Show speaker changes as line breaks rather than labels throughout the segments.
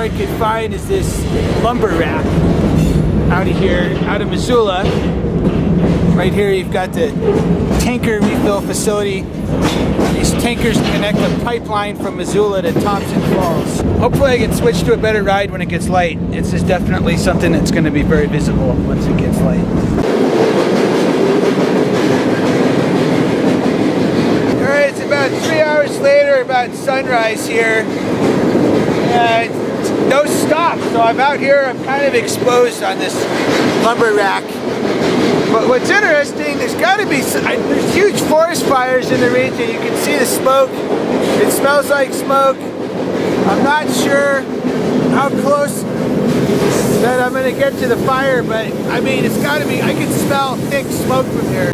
I could find is this lumber rack out of here, out of Missoula. Right here you've got the tanker refill facility. These tankers connect a pipeline from Missoula to Thompson Falls. Hopefully I can switch to a better ride when it gets light. This is definitely something that's going to be very visible once it gets light. Alright, it's about 3 hours later, about sunrise here. And no stop, so I'm out here, I'm kind of exposed on this lumber rack. But what's interesting, there's got to be, there's huge forest fires in the region. You can see the smoke. It smells like smoke. I'm not sure how close that I'm going to get to the fire, but I mean, it's got to be, I can smell thick smoke from here.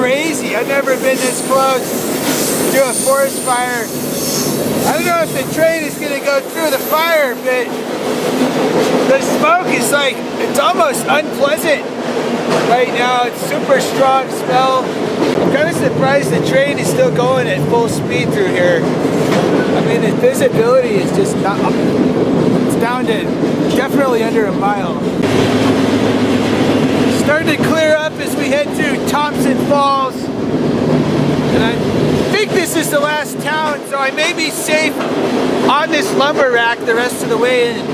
Crazy. I've never been this close to a forest fire. I don't know if the train is going to go through the fire, but the smoke is like, it's almost unpleasant right now. It's super strong smell. I'm kind of surprised the train is still going at full speed through here. I mean, the visibility is just not, it's down to definitely under a mile. Starting to clear up as we head through Thompson Falls. And I think this is the last town, so I may be safe on this lumber rack the rest of the way in.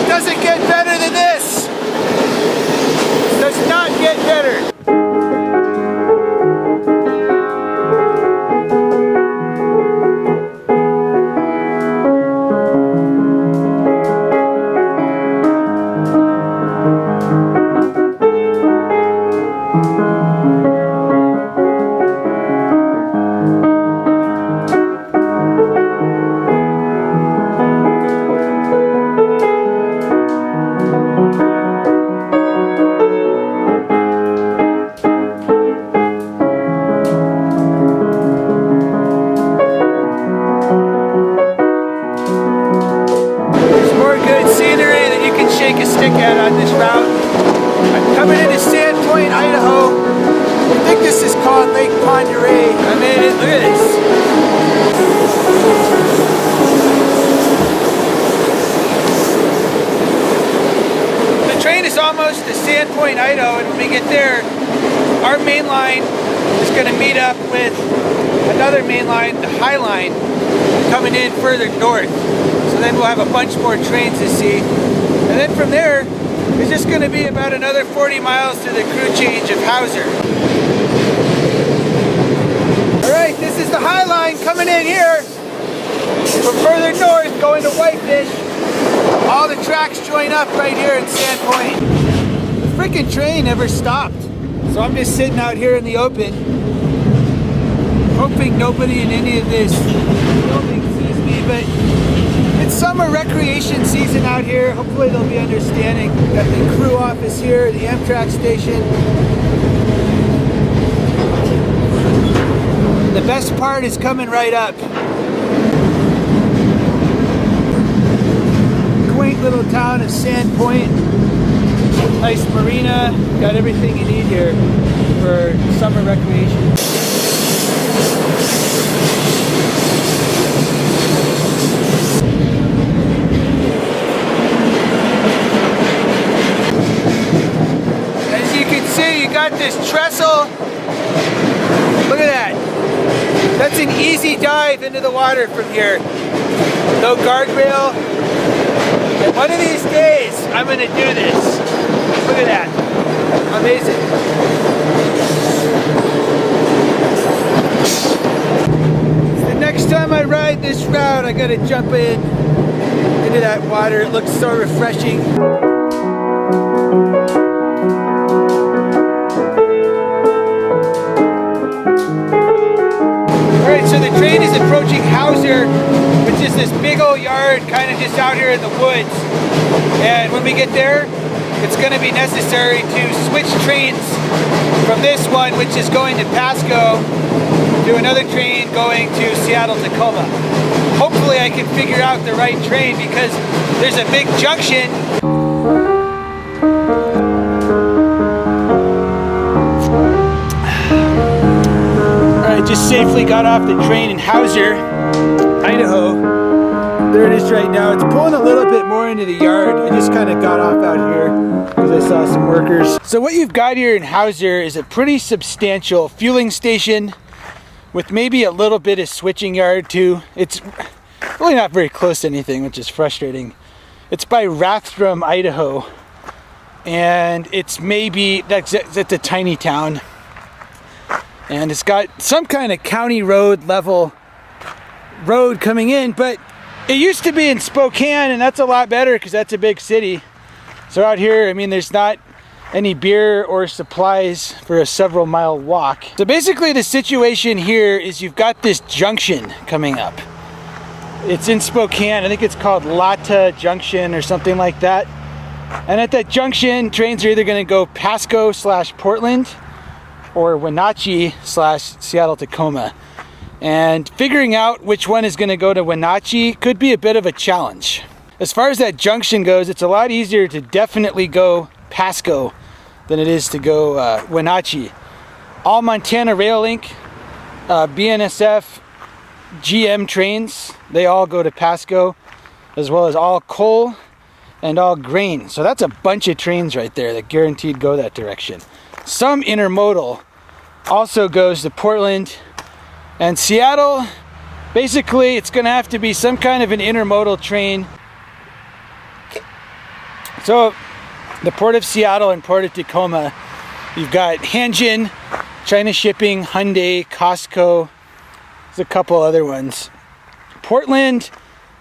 Doesn't get better than this. Does not get better. And when we get there, our main line is going to meet up with another main line, the High Line, coming in further north. So then we'll have a bunch more trains to see. And then from there, it's just going to be about another 40 miles to the crew change of Hauser. Alright, this is the High Line coming in here from further north, going to Whitefish. All the tracks join up right here in Sandpoint. The freaking train never stopped, so I'm just sitting out here in the open, hoping nobody in any of this building sees me, but it's summer recreation season out here. Hopefully they'll be understanding. We've got the crew office here, the Amtrak station. The best part is coming right up. Quaint little town of Sandpoint. Nice marina, got everything you need here for summer recreation. As you can see, you got this trestle. Look at that. That's an easy dive into the water from here. No guardrail. And one of these days, I'm going to do this. Look at that. Amazing. The next time I ride this route, I gotta jump into that water. It looks so refreshing. Alright, so the train is approaching Hauser, which is this big old yard kind of just out here in the woods. And when we get there, it's going to be necessary to switch trains from this one, which is going to Pasco, to another train going to Seattle, Tacoma. Hopefully I can figure out the right train because there's a big junction. Alright, just safely got off the train in Hauser, Idaho. There it is right now. It's pulling a little bit more into the yard. I just kind of got off out here because I saw some workers. So what you've got here in Hauser is a pretty substantial fueling station with maybe a little bit of switching yard too. It's really not very close to anything, which is frustrating. It's by Rathdrum, Idaho. And it's maybe, that's a tiny town. And it's got some kind of county road level road coming in, but it used to be in Spokane, and that's a lot better because that's a big city. So out here, I mean, there's not any beer or supplies for a several mile walk. So basically the situation here is you've got this junction coming up. It's in Spokane. I think it's called Lata Junction or something like that. And at that junction, trains are either going to go Pasco/Portland or Wenatchee/Seattle Tacoma. And figuring out which one is going to go to Wenatchee could be a bit of a challenge. As far as that junction goes, it's a lot easier to definitely go Pasco than it is to go Wenatchee. All Montana Rail Link, BNSF, GM trains, they all go to Pasco, as well as all coal and all grain. So that's a bunch of trains right there that guaranteed go that direction. Some intermodal also goes to Portland and Seattle. Basically, it's going to have to be some kind of an intermodal train. So, the Port of Seattle and Port of Tacoma, you've got Hanjin, China Shipping, Hyundai, Costco. There's a couple other ones. Portland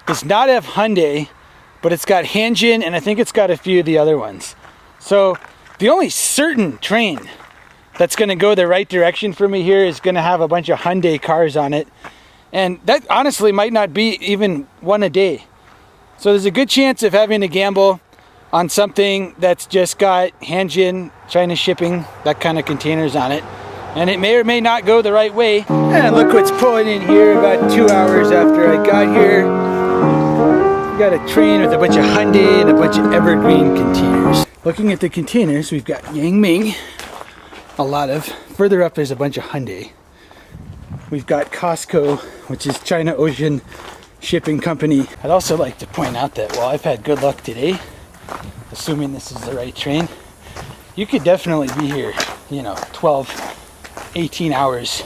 does not have Hyundai, but it's got Hanjin, and I think it's got a few of the other ones. So, the only certain train that's going to go the right direction for me here is going to have a bunch of Hyundai cars on it. And that honestly might not be even one a day. So there's a good chance of having to gamble on something that's just got Hanjin, China Shipping, that kind of containers on it. And it may or may not go the right way. And look what's pulling in here about 2 hours after I got here. We got a train with a bunch of Hyundai and a bunch of Evergreen containers. Looking at the containers, we've got Yang Ming. A lot of. Further up there's a bunch of Hyundai. We've got Costco, which is China Ocean Shipping Company. I'd also like to point out that while I've had good luck today, assuming this is the right train, you could definitely be here, 12, 18 hours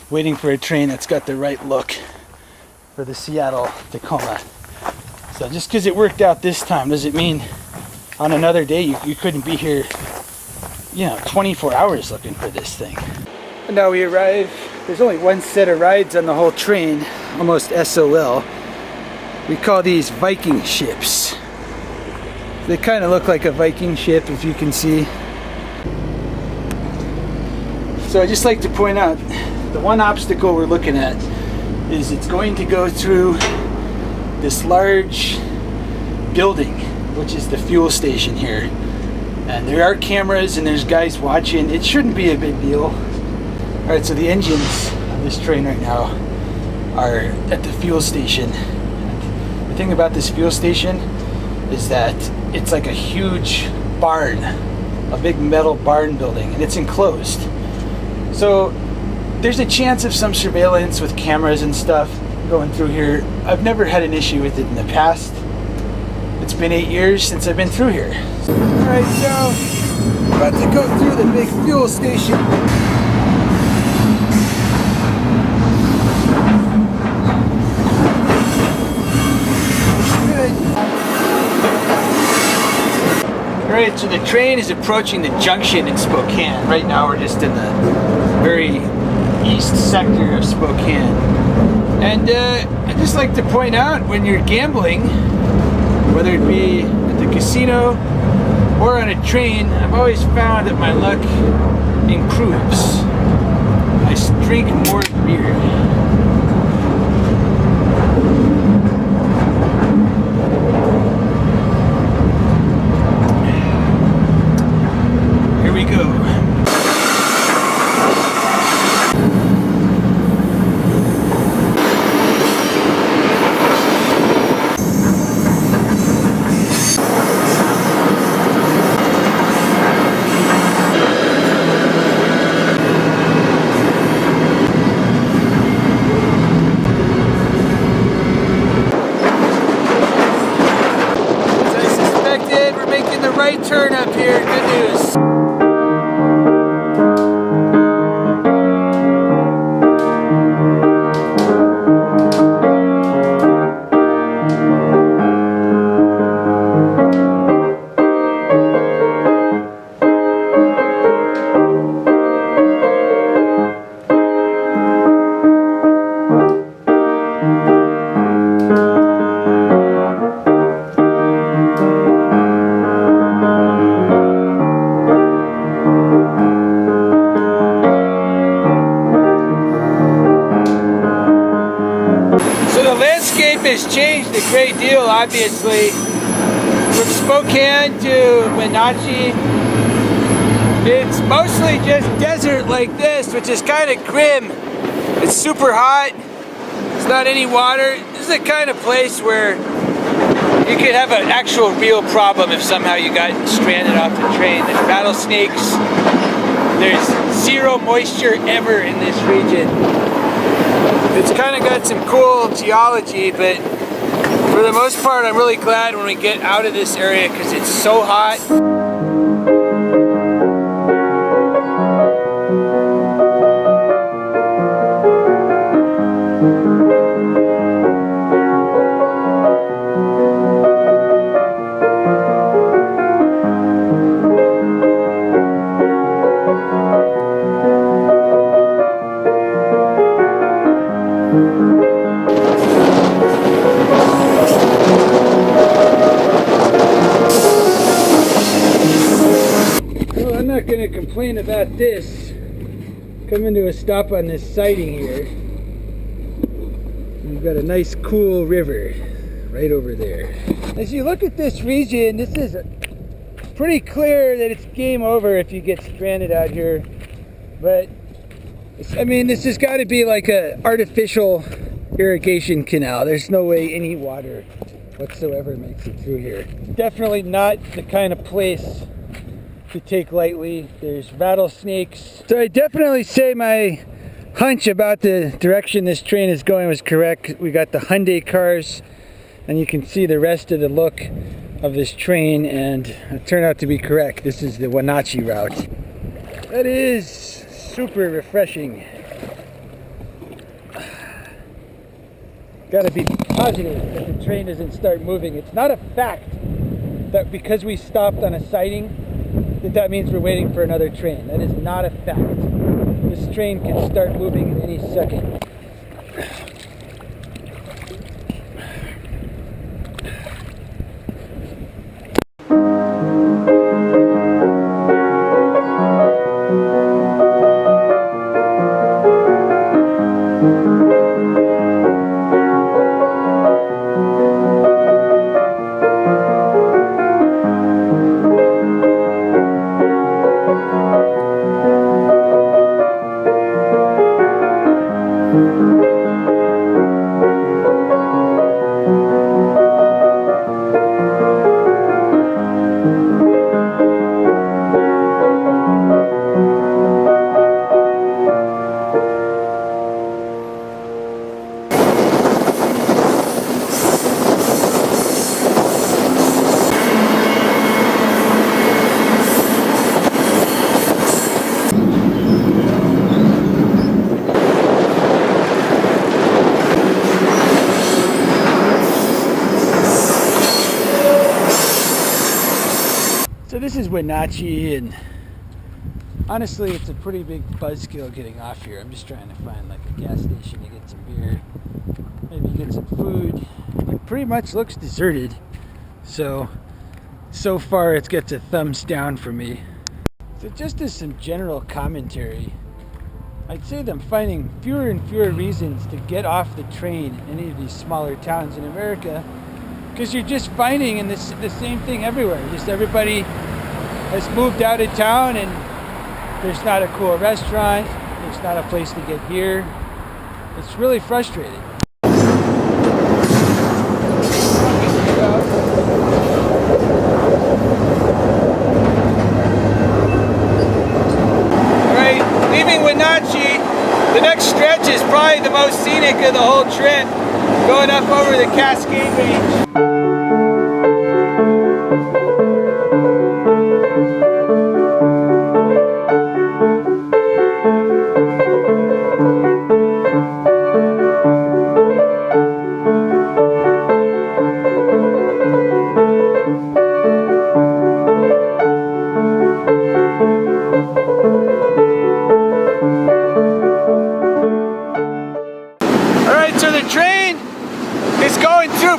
waiting for a train that's got the right look for the Seattle Tacoma. So just because it worked out this time doesn't mean on another day you couldn't be here 24 hours looking for this thing. And now we arrive. There's only one set of rides on the whole train, almost SOL. We call these Viking ships. They kind of look like a Viking ship, if you can see. So I'd just like to point out, the one obstacle we're looking at is it's going to go through this large building, which is the fuel station here. And there are cameras and there's guys watching. It shouldn't be a big deal. Alright, so the engines on this train right now are at the fuel station. And the thing about this fuel station is that it's like a huge barn, a big metal barn building, and it's enclosed. So there's a chance of some surveillance with cameras and stuff going through here. I've never had an issue with it in the past. It's been 8 years since I've been through here. Alright, so about to go through the big fuel station. Alright, so the train is approaching the junction in Spokane. Right now we're just in the very east sector of Spokane. And I'd just like to point out, when you're gambling, whether it be at the casino or on a train, I've always found that my luck improves. I drink more beer. Here we go. has changed a great deal, obviously. From Spokane to Wenatchee, it's mostly just desert like this, which is kind of grim. It's super hot. There's not any water. This is the kind of place where you could have an actual real problem if somehow you got stranded off the train. There's rattlesnakes. There's zero moisture ever in this region. It's kind of got some cool geology, but for the most part, I'm really glad when we get out of this area because it's so hot. I'm not going to complain about this. Coming to a stop on this siding here. We've got a nice cool river right over there. As you look at this region, this is pretty clear that it's game over if you get stranded out here. But I mean, this has got to be like an artificial irrigation canal. There's no way any water whatsoever makes it through here. Definitely not the kind of place to take lightly. There's rattlesnakes. So I definitely say my hunch about the direction this train is going was correct. We got the Hyundai cars, and you can see the rest of the look of this train, and it turned out to be correct. This is the Wenatchee route. That is super refreshing. Gotta be positive that the train doesn't start moving. It's not a fact that because we stopped on a siding that means we're waiting for another train. That is not a fact. This train can start moving at any second. So this is Wenatchee, and honestly it's a pretty big buzzkill getting off here. I'm just trying to find like a gas station to get some beer, maybe get some food. It pretty much looks deserted, so far it gets a thumbs down for me. So just as some general commentary, I'd say that I'm finding fewer and fewer reasons to get off the train in any of these smaller towns in America, because you're just finding the same thing everywhere. Just everybody has moved out of town, and there's not a cool restaurant, there's not a place to get beer. It's really frustrating. Alright, leaving Wenatchee, the next stretch is probably the most scenic of the whole trip, going up over the Cascade Range.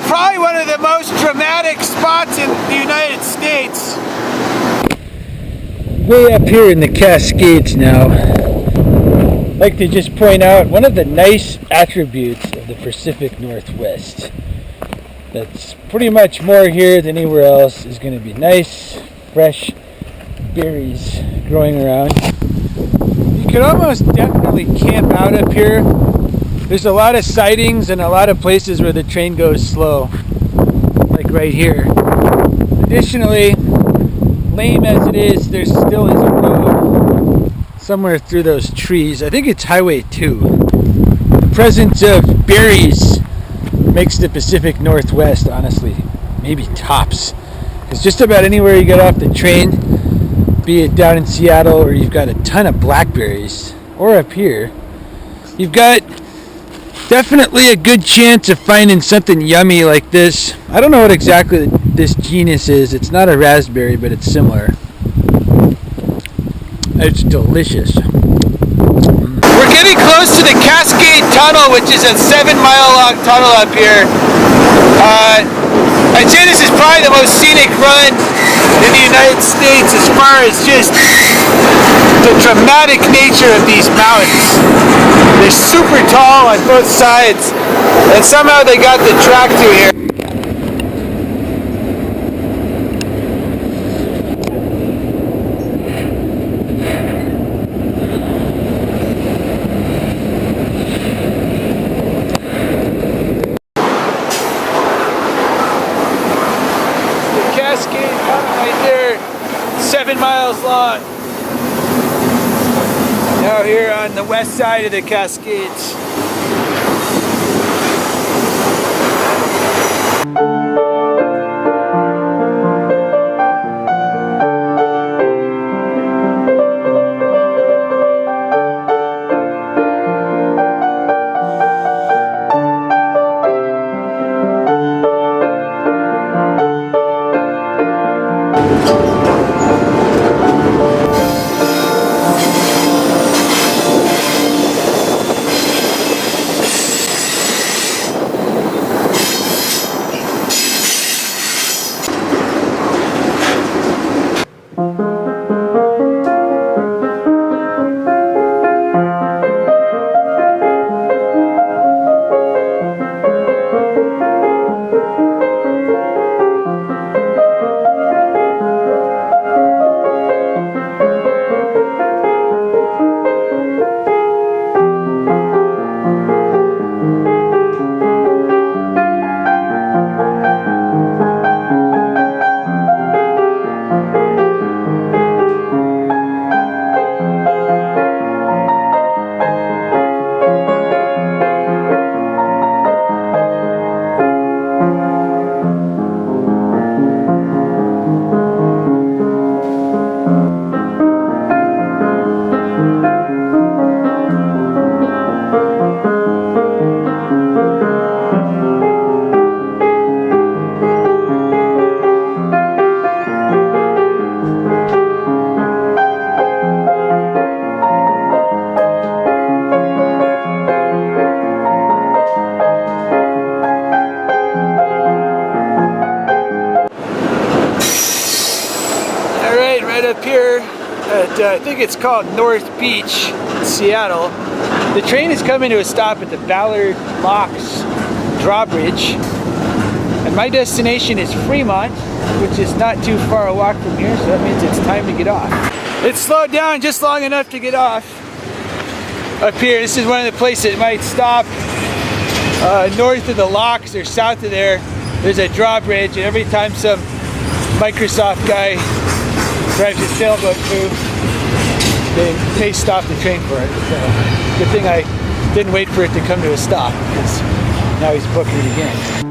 Probably one of the most dramatic spots in the United States. Way up here in the Cascades now, I'd like to just point out one of the nice attributes of the Pacific Northwest that's pretty much more here than anywhere else is going to be nice, fresh berries growing around. You could almost definitely camp out up here. There's a lot of sightings and a lot of places where the train goes slow, like right here. Additionally, lame as it is, there still is a road somewhere through those trees. I think it's Highway 2. The presence of berries makes the Pacific Northwest, honestly, maybe tops. Because just about anywhere you get off the train, be it down in Seattle or you've got a ton of blackberries, or up here, you've got definitely a good chance of finding something yummy like this. I don't know what exactly this genus is. It's not a raspberry, but it's similar. It's delicious. We're getting close to the Cascade Tunnel, which is a 7-mile-long tunnel up here. I'd say this is probably the most scenic run in the United States as far as just the dramatic nature of these mountains. They're super tall on both sides, and somehow they got the track through here. Cascade Tunnel right there, 7 miles long. Now here on the west side of the Cascades. Right up here at, I think it's called North Beach, Seattle. The train is coming to a stop at the Ballard Locks drawbridge. And my destination is Fremont, which is not too far a walk from here, so that means it's time to get off. It slowed down just long enough to get off up here. This is one of the places it might stop north of the locks or south of there. There's a drawbridge, and every time some Microsoft guy drives his sailboat through, they stop the train for it. So, good thing I didn't wait for it to come to a stop, because now he's booking it again.